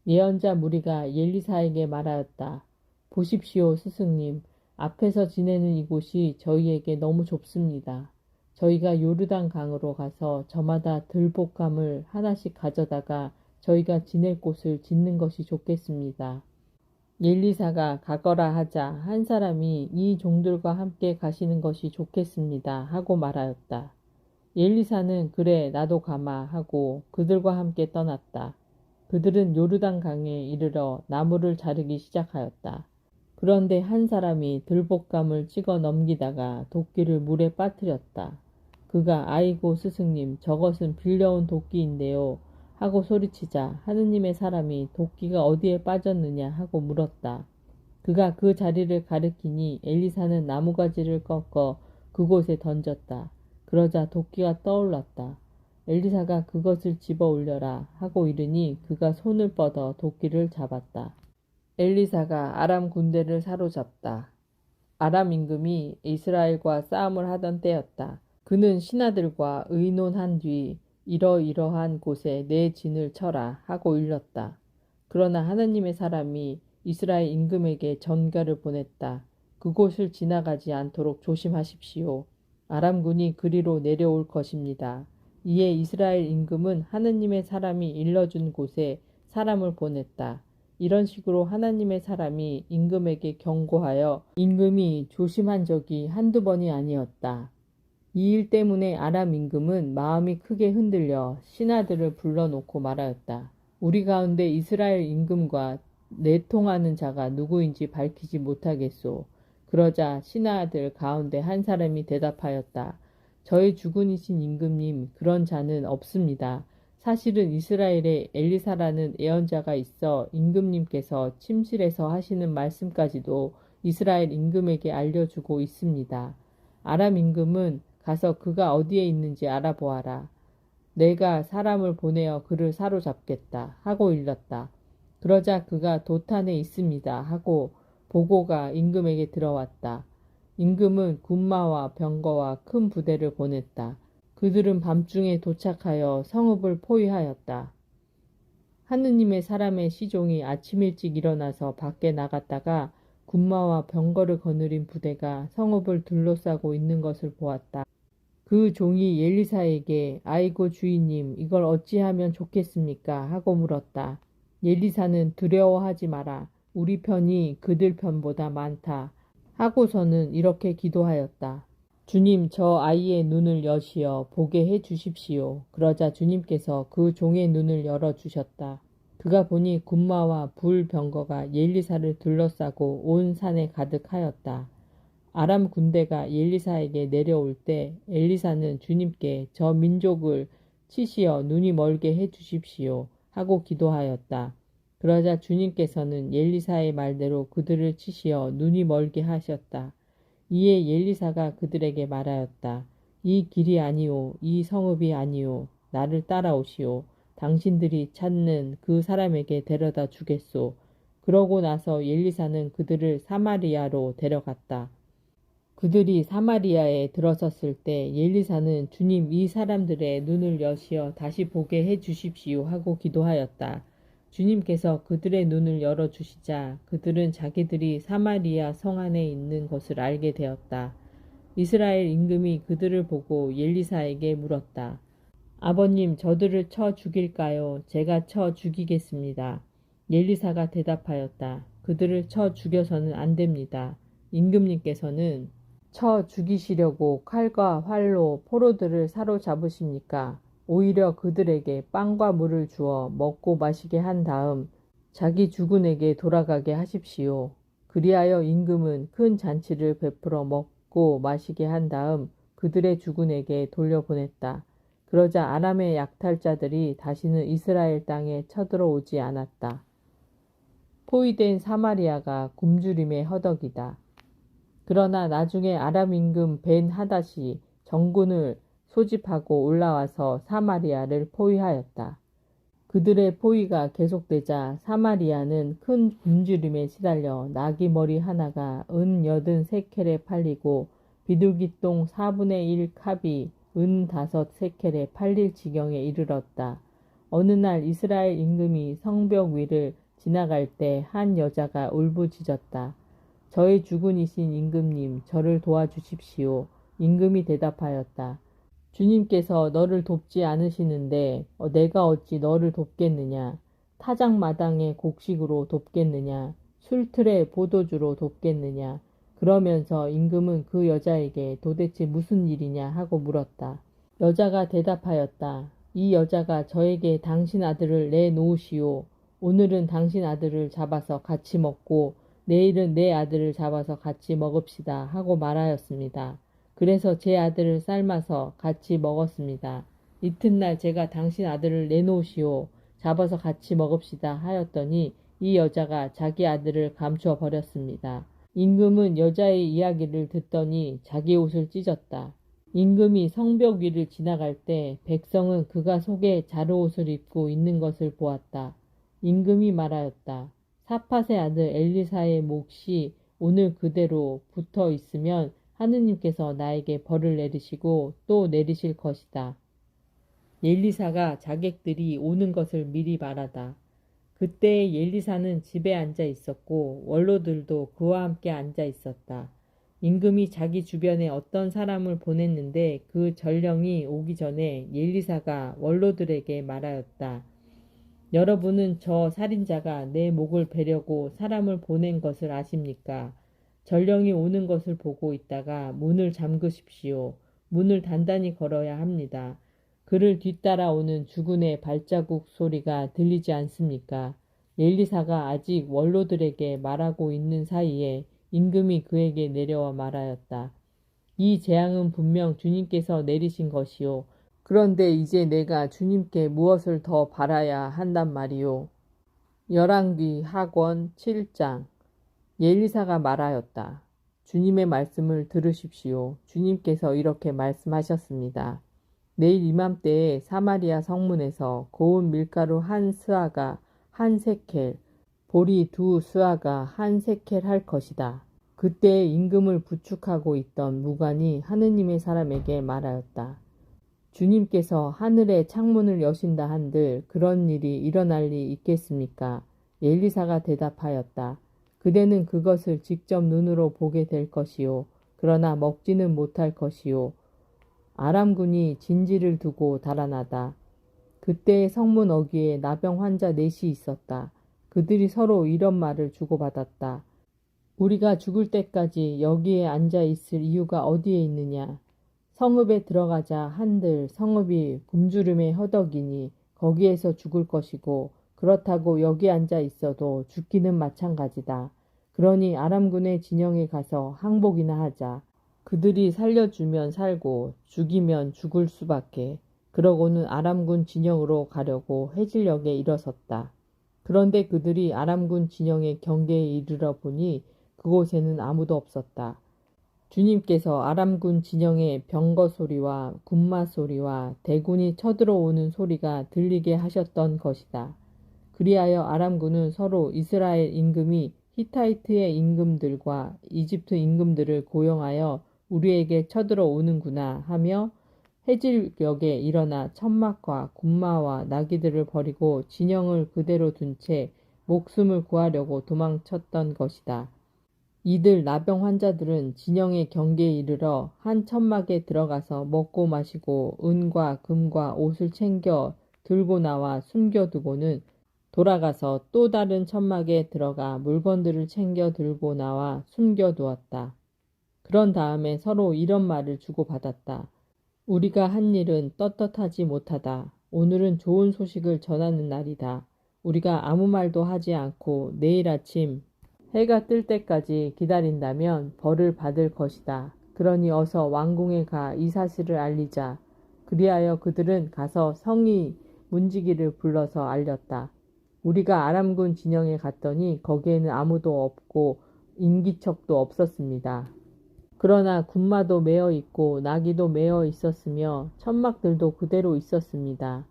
예언자 무리가 엘리사에게 말하였다. 보십시오 스승님, 앞에서 지내는 이곳이 저희에게 너무 좁습니다. 저희가 요르단 강으로 가서 저마다 들볶감을 하나씩 가져다가 저희가 지낼 곳을 짓는 것이 좋겠습니다. 엘리사가 가거라 하자 한 사람이 이 종들과 함께 가시는 것이 좋겠습니다 하고 말하였다. 엘리사는 그래 나도 가마 하고 그들과 함께 떠났다. 그들은 요르단 강에 이르러 나무를 자르기 시작하였다. 그런데 한 사람이 들볶감을 찍어 넘기다가 도끼를 물에 빠뜨렸다. 그가 아이고 스승님 저것은 빌려온 도끼인데요 하고 소리치자 하느님의 사람이 도끼가 어디에 빠졌느냐 하고 물었다. 그가 그 자리를 가리키니 엘리사는 나무가지를 꺾어 그곳에 던졌다. 그러자 도끼가 떠올랐다. 엘리사가 그것을 집어 올려라 하고 이르니 그가 손을 뻗어 도끼를 잡았다. 엘리사가 아람 군대를 사로잡다. 아람 임금이 이스라엘과 싸움을 하던 때였다. 그는 신하들과 의논한 뒤 이러이러한 곳에 내 진을 쳐라 하고 일렀다. 그러나 하느님의 사람이 이스라엘 임금에게 전가를 보냈다. 그곳을 지나가지 않도록 조심하십시오. 아람군이 그리로 내려올 것입니다. 이에 이스라엘 임금은 하느님의 사람이 일러준 곳에 사람을 보냈다. 이런 식으로 하나님의 사람이 임금에게 경고하여 임금이 조심한 적이 한두 번이 아니었다. 이 일 때문에 아람 임금은 마음이 크게 흔들려 신하들을 불러놓고 말하였다. 우리 가운데 이스라엘 임금과 내통하는 자가 누구인지 밝히지 못하겠소. 그러자 신하들 가운데 한 사람이 대답하였다. 저희 주군이신 임금님, 그런 자는 없습니다. 사실은 이스라엘에 엘리사라는 예언자가 있어 임금님께서 침실에서 하시는 말씀까지도 이스라엘 임금에게 알려주고 있습니다. 아람 임금은 가서 그가 어디에 있는지 알아보아라. 내가 사람을 보내어 그를 사로잡겠다 하고 일렀다. 그러자 그가 도탄에 있습니다 하고 보고가 임금에게 들어왔다. 임금은 군마와 병거와 큰 부대를 보냈다. 그들은 밤중에 도착하여 성읍을 포위하였다. 하느님의 사람의 시종이 아침 일찍 일어나서 밖에 나갔다가 군마와 병거를 거느린 부대가 성읍을 둘러싸고 있는 것을 보았다. 그 종이 엘리사에게 아이고 주인님 이걸 어찌하면 좋겠습니까 하고 물었다. 엘리사는 두려워하지 마라. 우리 편이 그들 편보다 많다. 하고서는 이렇게 기도하였다. 주님, 저 아이의 눈을 여시어 보게 해 주십시오. 그러자 주님께서 그 종의 눈을 열어 주셨다. 그가 보니 군마와 불병거가 엘리사를 둘러싸고 온 산에 가득하였다. 아람 군대가 엘리사에게 내려올 때 엘리사는 주님께 저 민족을 치시어 눈이 멀게 해 주십시오 하고 기도하였다. 그러자 주님께서는 엘리사의 말대로 그들을 치시어 눈이 멀게 하셨다. 이에 엘리사가 그들에게 말하였다. 이 길이 아니오, 이 성읍이 아니오, 나를 따라오시오. 당신들이 찾는 그 사람에게 데려다 주겠소. 그러고 나서 엘리사는 그들을 사마리아로 데려갔다. 그들이 사마리아에 들어섰을 때 엘리사는 주님 이 사람들의 눈을 여시어 다시 보게 해 주십시오 하고 기도하였다. 주님께서 그들의 눈을 열어주시자 그들은 자기들이 사마리아 성 안에 있는 것을 알게 되었다. 이스라엘 임금이 그들을 보고 엘리사에게 물었다. 아버님, 저들을 쳐 죽일까요? 제가 쳐 죽이겠습니다. 엘리사가 대답하였다. 그들을 쳐 죽여서는 안 됩니다. 임금님께서는 쳐 죽이시려고 칼과 활로 포로들을 사로잡으십니까? 오히려 그들에게 빵과 물을 주어 먹고 마시게 한 다음 자기 주군에게 돌아가게 하십시오. 그리하여 임금은 큰 잔치를 베풀어 먹고 마시게 한 다음 그들의 주군에게 돌려보냈다. 그러자 아람의 약탈자들이 다시는 이스라엘 땅에 쳐들어오지 않았다. 포위된 사마리아가 굶주림의 허덕이다. 그러나 나중에 아람 임금 벤 하닷이 정군을 소집하고 올라와서 사마리아를 포위하였다. 그들의 포위가 계속되자 사마리아는 큰 굶주림에 시달려 나귀 머리 하나가 은 83세켈에 팔리고 비둘기똥 4분의 1 캅이 은 5세켈에 팔릴 지경에 이르렀다. 어느 날 이스라엘 임금이 성벽 위를 지나갈 때 한 여자가 울부짖었다. 저의 주군이신 임금님, 저를 도와주십시오. 임금이 대답하였다. 주님께서 너를 돕지 않으시는데 내가 어찌 너를 돕겠느냐. 타작마당의 곡식으로 돕겠느냐. 술틀의 포도주로 돕겠느냐. 그러면서 임금은 그 여자에게 도대체 무슨 일이냐 하고 물었다. 여자가 대답하였다. 이 여자가 저에게 당신 아들을 내놓으시오. 오늘은 당신 아들을 잡아서 같이 먹고 내일은 내 아들을 잡아서 같이 먹읍시다 하고 말하였습니다. 그래서 제 아들을 삶아서 같이 먹었습니다. 이튿날 제가 당신 아들을 내놓으시오. 잡아서 같이 먹읍시다 하였더니 이 여자가 자기 아들을 감추어 버렸습니다. 임금은 여자의 이야기를 듣더니 자기 옷을 찢었다. 임금이 성벽 위를 지나갈 때 백성은 그가 속에 자루옷을 입고 있는 것을 보았다. 임금이 말하였다. 사팟의 아들 엘리사의 몫이 오늘 그대로 붙어 있으면 하느님께서 나에게 벌을 내리시고 또 내리실 것이다. 엘리사가 자객들이 오는 것을 미리 말하다. 그때 엘리사는 집에 앉아 있었고 원로들도 그와 함께 앉아 있었다. 임금이 자기 주변에 어떤 사람을 보냈는데 그 전령이 오기 전에 엘리사가 원로들에게 말하였다. 여러분은 저 살인자가 내 목을 베려고 사람을 보낸 것을 아십니까? 전령이 오는 것을 보고 있다가 문을 잠그십시오. 문을 단단히 걸어야 합니다. 그를 뒤따라오는 주군의 발자국 소리가 들리지 않습니까? 엘리사가 아직 원로들에게 말하고 있는 사이에 임금이 그에게 내려와 말하였다. 이 재앙은 분명 주님께서 내리신 것이요. 그런데 이제 내가 주님께 무엇을 더 바라야 한단 말이오. 열왕기 하권 7장. 엘리사가 말하였다. 주님의 말씀을 들으십시오. 주님께서 이렇게 말씀하셨습니다. 내일 이맘때에 사마리아 성문에서 고운 밀가루 한 스아가 한 세켈, 보리 2스아가 한 세켈 할 것이다. 그때 임금을 부축하고 있던 무관이 하느님의 사람에게 말하였다. 주님께서 하늘의 창문을 여신다 한들 그런 일이 일어날 리 있겠습니까? 엘리사가 대답하였다. 그대는 그것을 직접 눈으로 보게 될 것이요. 그러나 먹지는 못할 것이요. 아람군이 진지를 두고 달아나다. 그때 성문 어귀에 나병 환자 넷이 있었다. 그들이 서로 이런 말을 주고받았다. 우리가 죽을 때까지 여기에 앉아 있을 이유가 어디에 있느냐. 성읍에 들어가자 한들 성읍이 굶주림에 허덕이니 거기에서 죽을 것이고 그렇다고 여기 앉아 있어도 죽기는 마찬가지다. 그러니 아람군의 진영에 가서 항복이나 하자. 그들이 살려주면 살고 죽이면 죽을 수밖에. 그러고는 아람군 진영으로 가려고 해질녘에 일어섰다. 그런데 그들이 아람군 진영의 경계에 이르러 보니 그곳에는 아무도 없었다. 주님께서 아람군 진영의 병거 소리와 군마 소리와 대군이 쳐들어오는 소리가 들리게 하셨던 것이다. 그리하여 아람군은 서로 이스라엘 임금이 히타이트의 임금들과 이집트 임금들을 고용하여 우리에게 쳐들어오는구나 하며 해질녘에 일어나 천막과 군마와 나귀들을 버리고 진영을 그대로 둔 채 목숨을 구하려고 도망쳤던 것이다. 이들 나병 환자들은 진영의 경계에 이르러 한 천막에 들어가서 먹고 마시고 은과 금과 옷을 챙겨 들고 나와 숨겨두고는 돌아가서 또 다른 천막에 들어가 물건들을 챙겨 들고 나와 숨겨두었다. 그런 다음에 서로 이런 말을 주고받았다. 우리가 한 일은 떳떳하지 못하다. 오늘은 좋은 소식을 전하는 날이다. 우리가 아무 말도 하지 않고 내일 아침 해가 뜰 때까지 기다린다면 벌을 받을 것이다. 그러니 어서 왕궁에 가 이 사실을 알리자. 그리하여 그들은 가서 성의 문지기를 불러서 알렸다. 우리가 아람군 진영에 갔더니 거기에는 아무도 없고 인기척도 없었습니다. 그러나 군마도 메어 있고 나귀도 메어 있었으며 천막들도 그대로 있었습니다.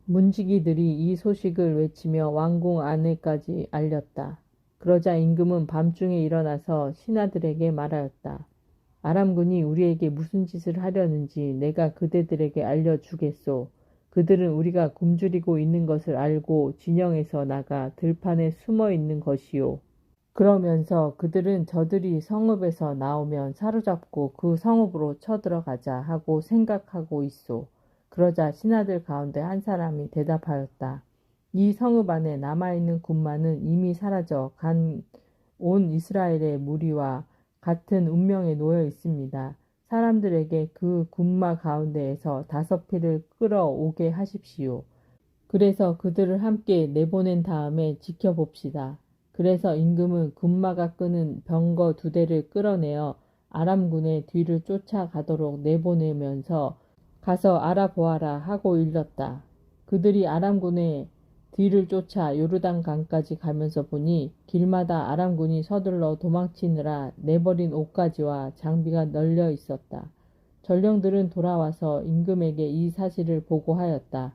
문지기들이 이 소식을 외치며 왕궁 안에까지 알렸다. 그러자 임금은 밤중에 일어나서 신하들에게 말하였다. 아람군이 우리에게 무슨 짓을 하려는지 내가 그대들에게 알려주겠소. 그들은 우리가 굶주리고 있는 것을 알고 진영에서 나가 들판에 숨어 있는 것이요. 그러면서 그들은 저들이 성읍에서 나오면 사로잡고 그 성읍으로 쳐들어가자 하고 생각하고 있소. 그러자 신하들 가운데 한 사람이 대답하였다. 이 성읍 안에 남아있는 군마는 이미 사라져 간 온 이스라엘의 무리와 같은 운명에 놓여 있습니다. 사람들에게 그 군마 가운데에서 5피를 끌어오게 하십시오. 그래서 그들을 함께 내보낸 다음에 지켜봅시다. 그래서 임금은 군마가 끄는 병거 2대를 끌어내어 아람군의 뒤를 쫓아가도록 내보내면서 가서 알아보아라 하고 일렀다. 그들이 아람군의 뒤를 쫓아 요르단 강까지 가면서 보니 길마다 아람군이 서둘러 도망치느라 내버린 옷가지와 장비가 널려 있었다. 전령들은 돌아와서 임금에게 이 사실을 보고하였다.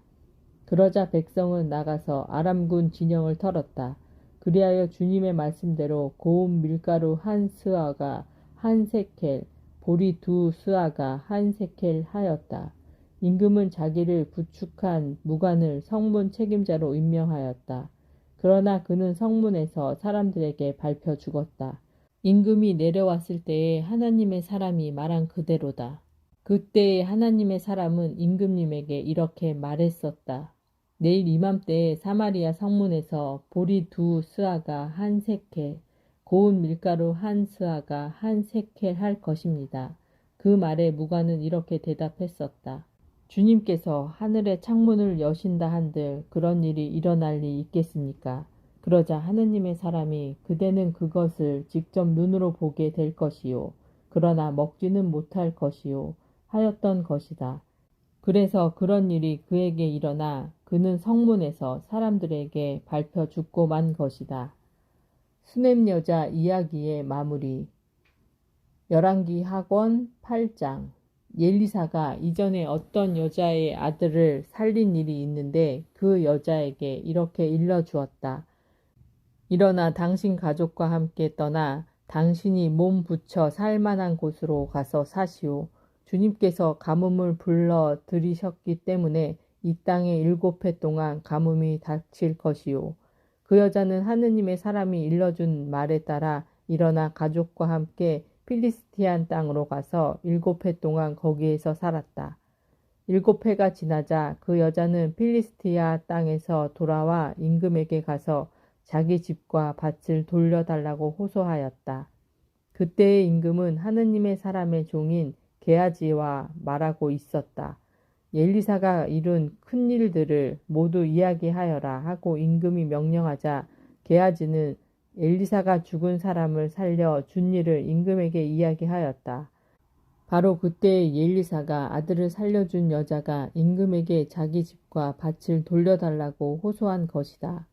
그러자 백성은 나가서 아람군 진영을 털었다. 그리하여 주님의 말씀대로 고운 밀가루 1스아가 1세켈, 보리 2스아가 1세켈 하였다. 임금은 자기를 부축한 무관을 성문 책임자로 임명하였다. 그러나 그는 성문에서 사람들에게 밟혀 죽었다. 임금이 내려왔을 때에 하나님의 사람이 말한 그대로다. 그때에 하나님의 사람은 임금님에게 이렇게 말했었다. 내일 이맘때에 사마리아 성문에서 보리 2스아가 1세켈, 고운 밀가루 1스아가 1세켈 할 것입니다. 그 말에 무관은 이렇게 대답했었다. 주님께서 하늘의 창문을 여신다 한들 그런 일이 일어날 리 있겠습니까? 그러자 하느님의 사람이 그대는 그것을 직접 눈으로 보게 될 것이요. 그러나 먹지는 못할 것이요. 하였던 것이다. 그래서 그런 일이 그에게 일어나 그는 성문에서 사람들에게 밟혀 죽고 만 것이다. 수넴 여자 이야기의 마무리. 열왕기 하권 8장. 엘리사가 이전에 어떤 여자의 아들을 살린 일이 있는데 그 여자에게 이렇게 일러주었다. 일어나 당신 가족과 함께 떠나 당신이 몸 붙여 살 만한 곳으로 가서 사시오. 주님께서 가뭄을 불러 들이셨기 때문에 이 땅에 7해 동안 가뭄이 닥칠 것이요. 그 여자는 하느님의 사람이 일러준 말에 따라 일어나 가족과 함께 필리스티안 땅으로 가서 7해 동안 거기에서 살았다. 7해가 지나자 그 여자는 필리스티아 땅에서 돌아와 임금에게 가서 자기 집과 밭을 돌려달라고 호소하였다. 그때의 임금은 하느님의 사람의 종인 게하지와 말하고 있었다. 엘리사가 이룬 큰 일들을 모두 이야기하여라 하고 임금이 명령하자 게하지는 엘리사가 죽은 사람을 살려 준 일을 임금에게 이야기하였다. 바로 그때 엘리사가 아들을 살려준 여자가 임금에게 자기 집과 밭을 돌려달라고 호소한 것이다.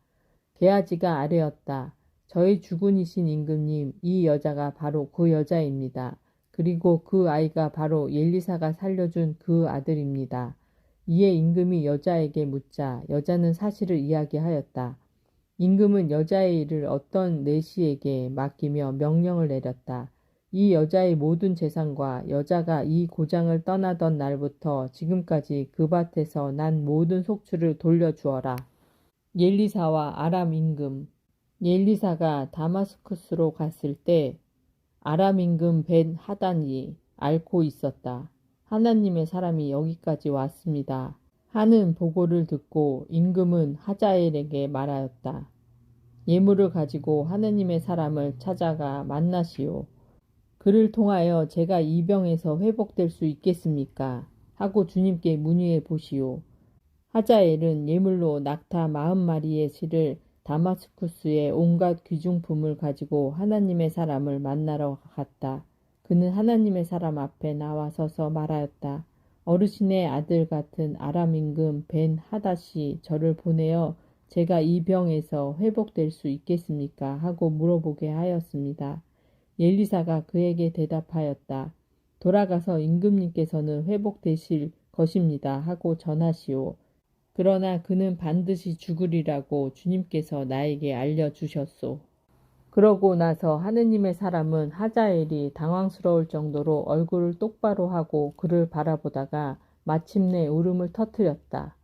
게하지가 아뢰었다. 저희 주군이신 임금님, 이 여자가 바로 그 여자입니다. 그리고 그 아이가 바로 엘리사가 살려준 그 아들입니다. 이에 임금이 여자에게 묻자 여자는 사실을 이야기하였다. 임금은 여자의 일을 어떤 내시에게 맡기며 명령을 내렸다. 이 여자의 모든 재산과 여자가 이 고장을 떠나던 날부터 지금까지 그 밭에서 난 모든 속주를 돌려주어라. 엘리사와 아람 임금. 엘리사가 다마스쿠스로 갔을 때 아람 임금 벤 하단이 앓고 있었다. 하나님의 사람이 여기까지 왔습니다. 하는 보고를 듣고 임금은 하자엘에게 말하였다. 예물을 가지고 하느님의 사람을 찾아가 만나시오. 그를 통하여 제가 이 병에서 회복될 수 있겠습니까? 하고 주님께 문의해 보시오. 하자엘은 예물로 낙타 40마리의 실을 다마스쿠스의 온갖 귀중품을 가지고 하나님의 사람을 만나러 갔다. 그는 하나님의 사람 앞에 나와 서서 말하였다. 어르신의 아들 같은 아람 임금 벤 하닷이 저를 보내어 제가 이 병에서 회복될 수 있겠습니까? 하고 물어보게 하였습니다. 엘리사가 그에게 대답하였다. 돌아가서 임금님께서는 회복되실 것입니다. 하고 전하시오. 그러나 그는 반드시 죽으리라고 주님께서 나에게 알려주셨소. 그러고 나서 하느님의 사람은 하자엘이 당황스러울 정도로 얼굴을 똑바로 하고 그를 바라보다가 마침내 울음을 터뜨렸다.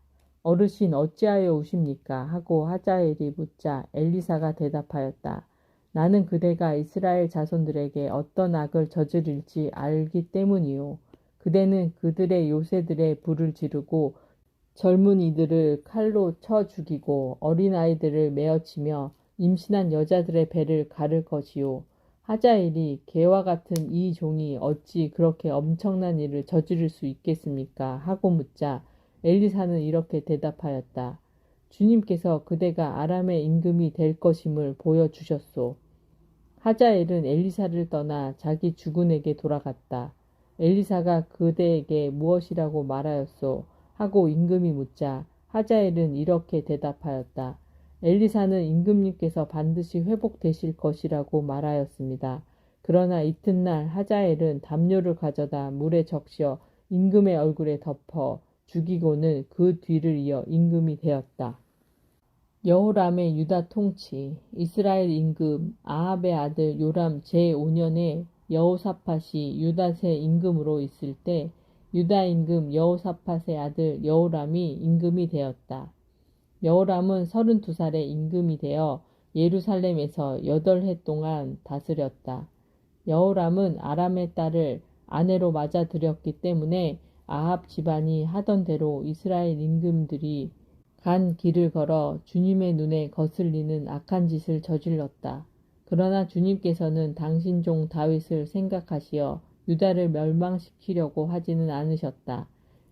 어르신 어찌하여 우십니까? 하고 하자엘이 묻자 엘리사가 대답하였다. 나는 그대가 이스라엘 자손들에게 어떤 악을 저지를지 알기 때문이요. 그대는 그들의 요새들의 불을 지르고 젊은이들을 칼로 쳐 죽이고 어린아이들을 메어치며 임신한 여자들의 배를 가를 것이요. 하자엘이 개와 같은 이 종이 어찌 그렇게 엄청난 일을 저지를 수 있겠습니까? 하고 묻자 엘리사는 이렇게 대답하였다. 주님께서 그대가 아람의 임금이 될 것임을 보여주셨소. 하자엘은 엘리사를 떠나 자기 주군에게 돌아갔다. 엘리사가 그대에게 무엇이라고 말하였소? 하고 임금이 묻자 하자엘은 이렇게 대답하였다. 엘리사는 임금님께서 반드시 회복되실 것이라고 말하였습니다. 그러나 이튿날 하자엘은 담요를 가져다 물에 적셔 임금의 얼굴에 덮어 죽이고는 그 뒤를 이어 임금이 되었다. 여호람의 유다 통치. 이스라엘 임금 아합의 아들 요람 제5년에 여호사밧이 유다세 임금으로 있을 때 유다 임금 여호사밧의 아들 여호람이 임금이 되었다. 여호람은 32살에 임금이 되어 예루살렘에서 8해 동안 다스렸다. 여호람은 아람의 딸을 아내로 맞아들였기 때문에 아합 집안이 하던 대로 이스라엘 임금들이 간 길을 걸어 주님의 눈에 거슬리는 악한 짓을 저질렀다. 그러나 주님께서는 당신 종 다윗을 생각하시어 유다를 멸망시키려고 하지는 않으셨다.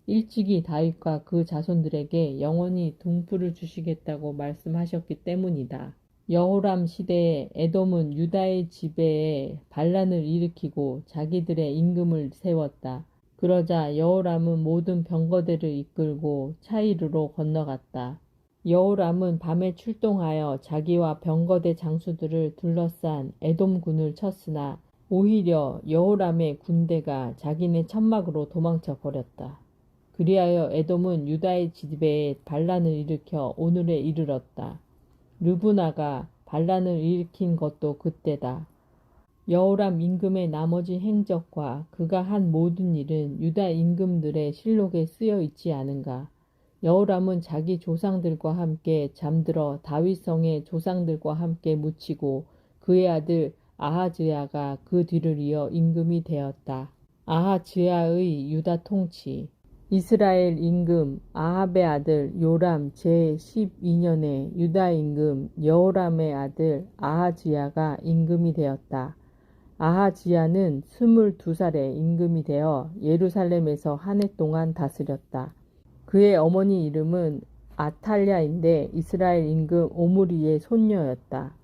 일찍이 다윗과 그 자손들에게 영원히 등불을 주시겠다고 말씀하셨기 때문이다. 여호람 시대에 에돔은 유다의 지배에 반란을 일으키고 자기들의 임금을 세웠다. 그러자 여호람은 모든 병거대를 이끌고 차이르로 건너갔다. 여호람은 밤에 출동하여 자기와 병거대 장수들을 둘러싼 에돔군을 쳤으나 오히려 여호람의 군대가 자기네 천막으로 도망쳐 버렸다. 그리하여 에돔은 유다의 지배에 반란을 일으켜 오늘에 이르렀다. 르브나가 반란을 일으킨 것도 그때다. 여호람 임금의 나머지 행적과 그가 한 모든 일은 유다 임금들의 실록에 쓰여 있지 않은가. 여호람은 자기 조상들과 함께 잠들어 다윗성의 조상들과 함께 묻히고 그의 아들 아하즈야가 그 뒤를 이어 임금이 되었다. 아하즈야의 유다 통치. 이스라엘 임금 아합의 아들 요람 제12년에 유다 임금 여호람의 아들 아하지야가 임금이 되었다. 아하지야는 22살에 임금이 되어 예루살렘에서 한 해 동안 다스렸다. 그의 어머니 이름은 아탈랴인데 이스라엘 임금 오므리의 손녀였다.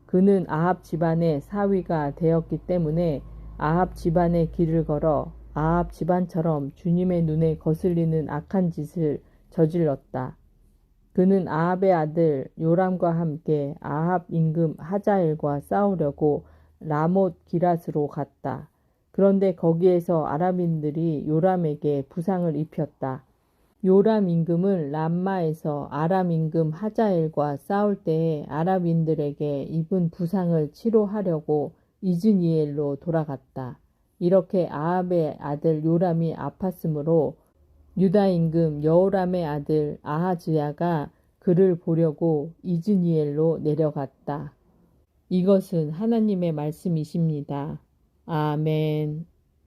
그는 아합 집안의 사위가 되었기 때문에 아합 집안의 길을 걸어 아합 집안처럼 주님의 눈에 거슬리는 악한 짓을 저질렀다. 그는 아합의 아들 요람과 함께 아합 임금 하자엘과 싸우려고 라못 기럇으로 갔다. 그런데 거기에서 아람인들이 요람에게 부상을 입혔다. 요람 임금은 람마에서 아람 임금 하자엘과 싸울 때에 아람인들에게 입은 부상을 치료하려고 이즈니엘로 돌아갔다. 이렇게 아합의 아들 요람이 아팠으므로 유다 임금 여호람의 아들 아하즈야가 그를 보려고 이즈니엘로 내려갔다. 이것은 하나님의 말씀이십니다. 아멘.